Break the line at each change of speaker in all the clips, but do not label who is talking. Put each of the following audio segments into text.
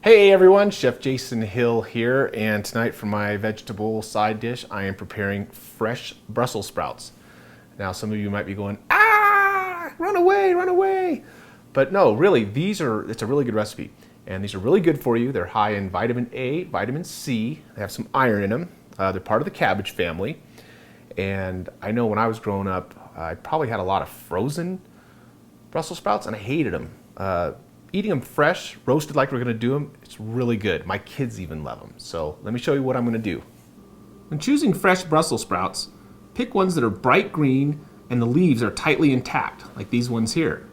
Hey everyone, Chef Jason Hill here, and tonight for my vegetable side dish, I am preparing fresh Brussels sprouts. Now some of you might be going, run away, run away. But no, really, it's a really good recipe. And these are really good for you. They're high in vitamin A, vitamin C, they have some iron in them. They're part of the cabbage family. And I know when I was growing up, I probably had a lot of frozen Brussels sprouts and I hated them. Eating them fresh, roasted like we're gonna do them, it's really good. My kids even love them. So let me show you what I'm gonna do. When choosing fresh Brussels sprouts, pick ones that are bright green and the leaves are tightly intact, like these ones here.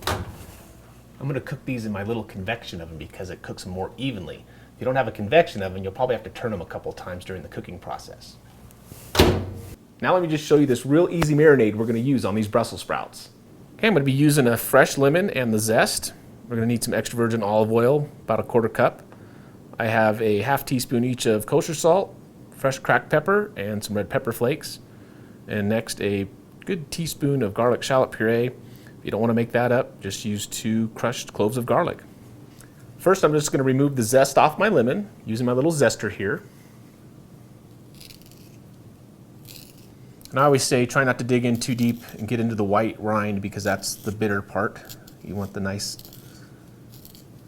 I'm gonna cook these in my little convection oven because it cooks them more evenly. If you don't have a convection oven, you'll probably have to turn them a couple times during the cooking process. Now let me just show you this real easy marinade we're gonna use on these Brussels sprouts. Okay, I'm going to be using a fresh lemon and the zest. We're going to need some extra virgin olive oil, about a 1/4 cup. I have a 1/2 teaspoon each of kosher salt, fresh cracked pepper, and some red pepper flakes. And next, a good teaspoon of garlic shallot puree. If you don't want to make that up, just use 2 crushed cloves of garlic. First, I'm just going to remove the zest off my lemon using my little zester here. And I always say try not to dig in too deep and get into the white rind because that's the bitter part. You want the nice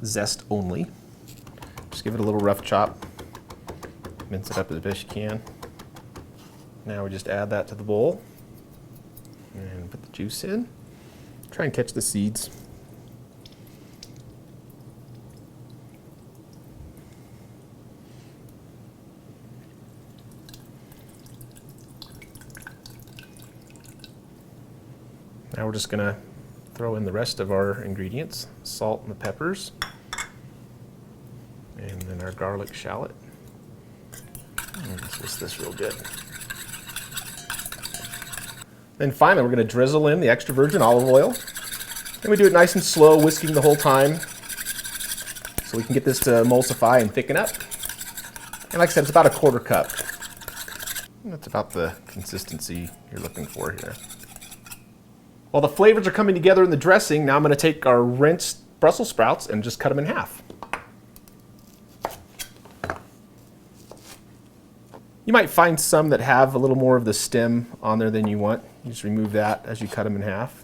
zest only. Just give it a little rough chop. Mince it up as best you can. Now we just add that to the bowl and put the juice in. Try and catch the seeds. Now we're just going to throw in the rest of our ingredients, salt and the peppers, and then our garlic shallot. Let's mix this real good. Then finally we're going to drizzle in the extra virgin olive oil. And we do it nice and slow, whisking the whole time so we can get this to emulsify and thicken up. And like I said, it's about a 1/4 cup. And that's about the consistency you're looking for here. While the flavors are coming together in the dressing, now I'm going to take our rinsed Brussels sprouts and just cut them in half. You might find some that have a little more of the stem on there than you want. You just remove that as you cut them in half.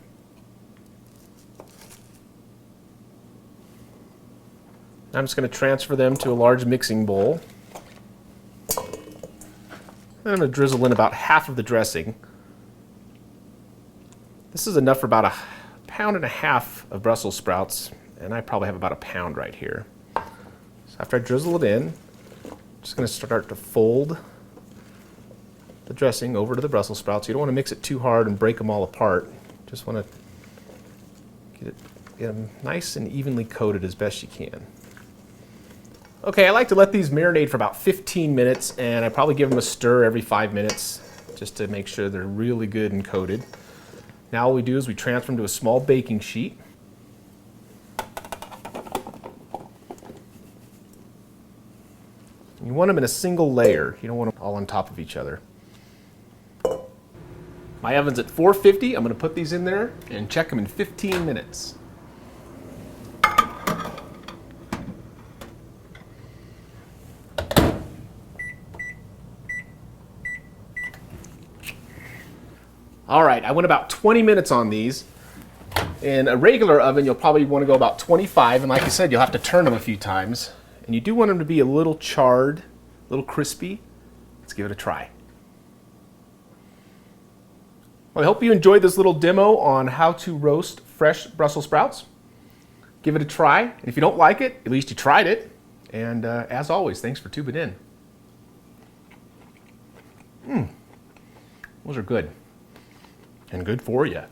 I'm just going to transfer them to a large mixing bowl. And I'm going to drizzle in about half of the dressing. This is enough for about 1.5 pounds of Brussels sprouts, and I probably have about 1 pound right here. So after I drizzle it in, I'm just going to start to fold the dressing over to the Brussels sprouts. You don't want to mix it too hard and break them all apart. Just want to get them nice and evenly coated as best you can. Okay, I like to let these marinate for about 15 minutes, and I probably give them a stir every 5 minutes just to make sure they're really good and coated. Now all we do is we transfer them to a small baking sheet. You want them in a single layer. You don't want them all on top of each other. My oven's at 450. I'm going to put these in there and check them in 15 minutes. All right, I went about 20 minutes on these. In a regular oven, you'll probably want to go about 25, and like I said, you'll have to turn them a few times. And you do want them to be a little charred, a little crispy. Let's give it a try. Well, I hope you enjoyed this little demo on how to roast fresh Brussels sprouts. Give it a try, and if you don't like it, at least you tried it. And as always, thanks for tuning in. Those are good. And good for you.